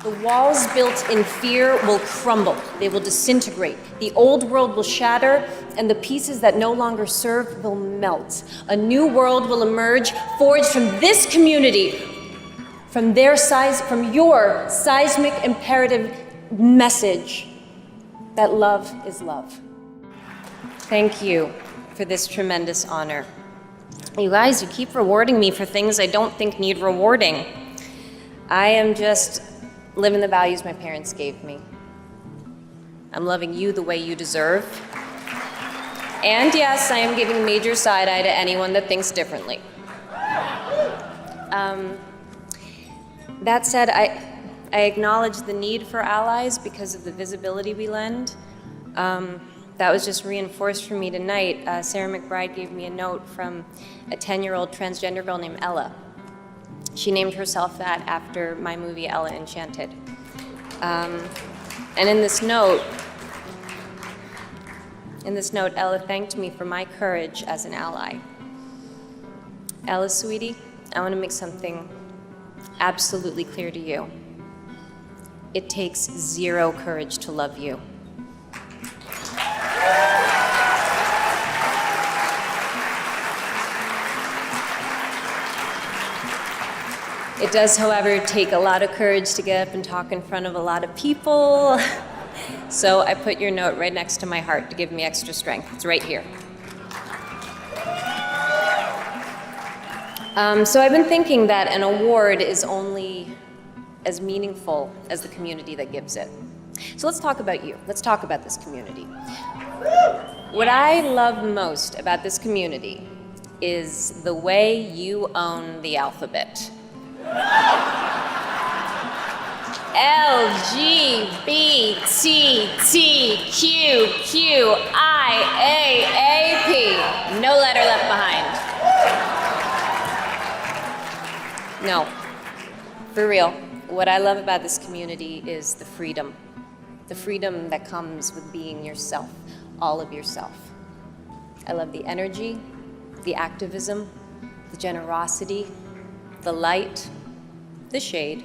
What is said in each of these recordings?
The walls built in fear will crumble. They will disintegrate. The old world will shatter, and the pieces that no longer serve will melt. A new world will emerge, forged from this community, from your seismic imperative message that love is love. Thank you for this tremendous honor. You guys, you keep rewarding me for things I don't think need rewarding. I am just living the values my parents gave me. I'm loving you the way you deserve. And yes, I am giving major side eye to anyone that thinks differently. That said, I acknowledge the need for allies because of the visibility we lend. That was just reinforced for me tonight. Sarah McBride gave me a note from a 10-year-old transgender girl named Ella. She named herself that after my movie Ella Enchanted. And in this note, Ella thanked me for my courage as an ally. Ella, sweetie, I want to make something absolutely clear to you. It takes zero courage to love you. It does, however, take a lot of courage to get up and talk in front of a lot of people. So I put your note right next to my heart to give me extra strength. It's right here. So I've been thinking that an award is only as meaningful as the community that gives it. So let's talk about you. Let's talk about this community. What I love most about this community is the way you own the alphabet. LGBTQQIAAP. No letter left behind. No, for real. What I love about this community is the freedom. The freedom that comes with being yourself, all of yourself. I love the energy, the activism, the generosity, the light, the shade.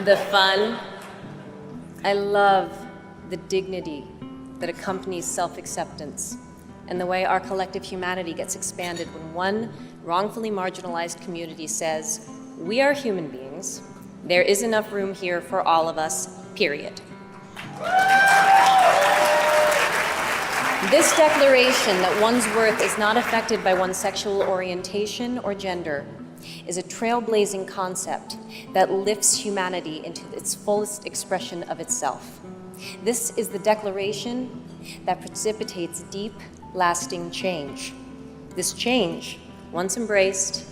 The fun. I love the dignity that accompanies self-acceptance and the way our collective humanity gets expanded when one wrongfully marginalized community says, we are human beings, there is enough room here for all of us, period. This declaration that one's worth is not affected by one's sexual orientation or gender is a trailblazing concept that lifts humanity into its fullest expression of itself. This is the declaration that precipitates deep, lasting change. This change, once embraced,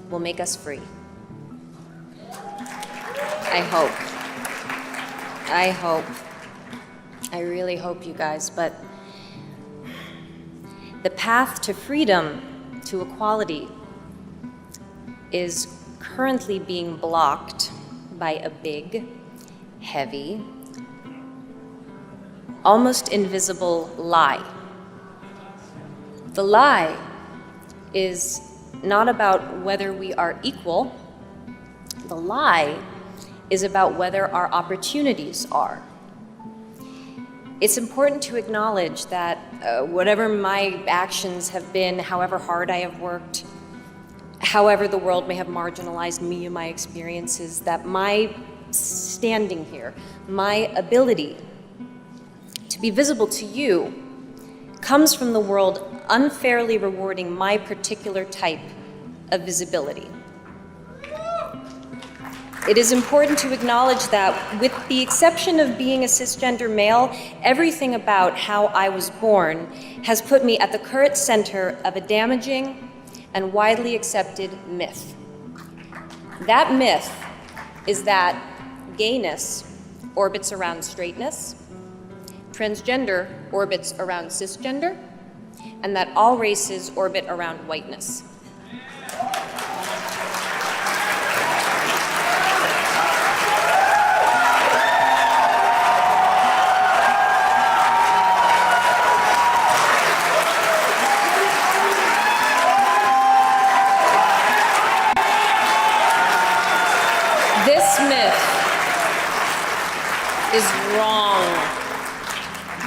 will make us free. I really hope, you guys, but the path to freedom, to equality, is currently being blocked by a big, heavy, almost invisible lie. The lie is not about whether we are equal. The lie is about whether our opportunities are. It's important to acknowledge that whatever my actions have been, however hard I have worked, however the world may have marginalized me and my experiences, that my standing here, my ability to be visible to you comes from the world unfairly rewarding my particular type of visibility. It is important to acknowledge that, with the exception of being a cisgender male, everything about how I was born has put me at the current center of a damaging and widely accepted myth. That myth is that gayness orbits around straightness, transgender orbits around cisgender, and that all races orbit around whiteness. myth is wrong,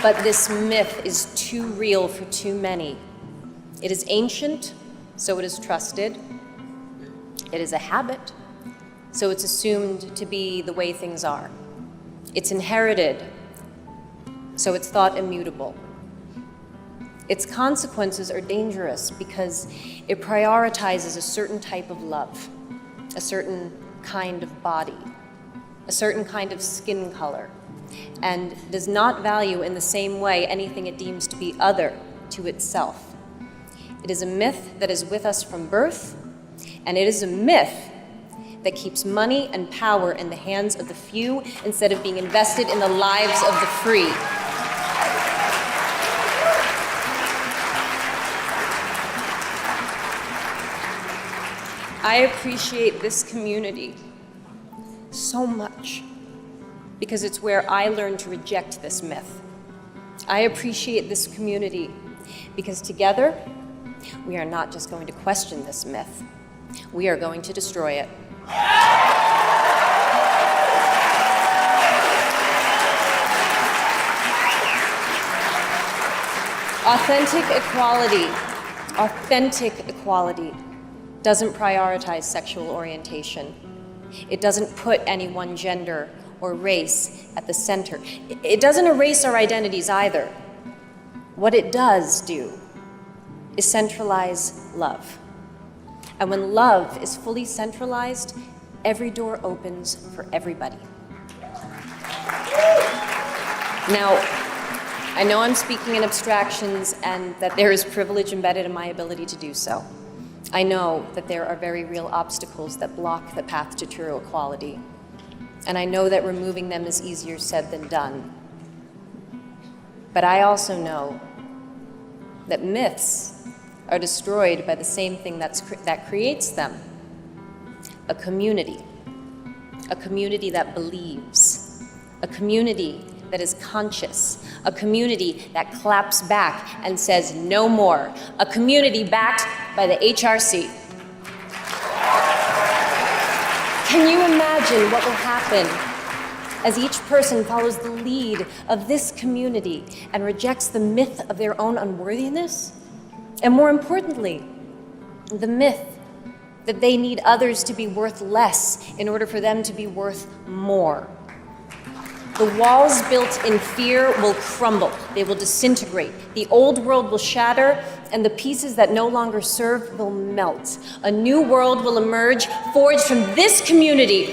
but this myth is too real for too many. It is ancient, so it is trusted. It is a habit, so it's assumed to be the way things are. It's inherited, so it's thought immutable. Its consequences are dangerous because it prioritizes a certain type of love, a certain kind of body, a certain kind of skin color, and does not value in the same way anything it deems to be other to itself. It is a myth that is with us from birth, and it is a myth that keeps money and power in the hands of the few instead of being invested in the lives of the free. I appreciate this community so much because it's where I learned to reject this myth. I appreciate this community because together, we are not just going to question this myth, we are going to destroy it. Authentic equality doesn't prioritize sexual orientation. It doesn't put any one gender or race at the center. It doesn't erase our identities either. What it does do is centralize love. And when love is fully centralized, every door opens for everybody. Now, I know I'm speaking in abstractions and that there is privilege embedded in my ability to do so. I know that there are very real obstacles that block the path to true equality. And I know that removing them is easier said than done. But I also know that myths are destroyed by the same thing that creates them. A community that believes, a community that is conscious, a community that claps back and says no more, a community backed by the HRC. Can you imagine what will happen as each person follows the lead of this community and rejects the myth of their own unworthiness? And more importantly, the myth that they need others to be worth less in order for them to be worth more. The walls built in fear will crumble. They will disintegrate. The old world will shatter, and the pieces that no longer serve will melt. A new world will emerge, forged from this community,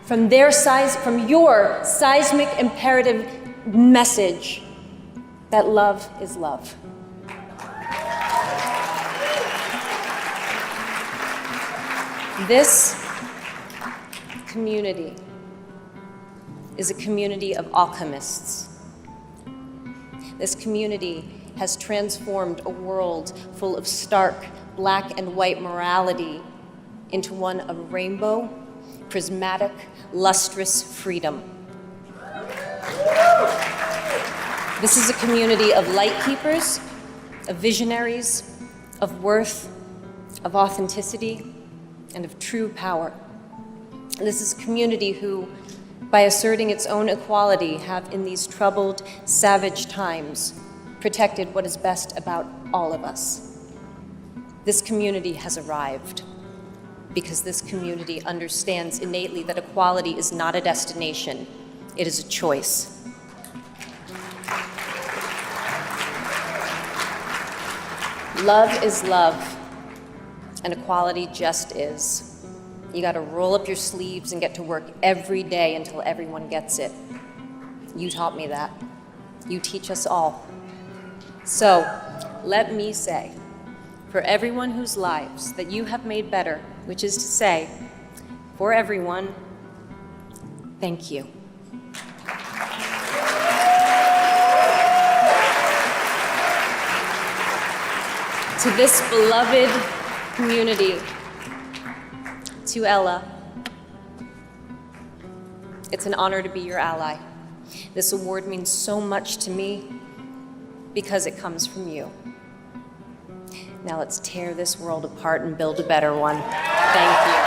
from your seismic imperative message that love is love. This community is a community of alchemists. This community has transformed a world full of stark black and white morality into one of rainbow, prismatic, lustrous freedom. This is a community of light keepers, of visionaries, of worth, of authenticity, and of true power. This is a community who, by asserting its own equality, have in these troubled, savage times protected what is best about all of us. This community has arrived because this community understands innately that equality is not a destination, it is a choice. Love is love, and equality just is. You gotta roll up your sleeves and get to work every day until everyone gets it. You taught me that. You teach us all. So, let me say, for everyone whose lives that you have made better, which is to say, for everyone, thank you. To this beloved community, to Ella, it's an honor to be your ally. This award means so much to me because it comes from you. Now let's tear this world apart and build a better one. Thank you.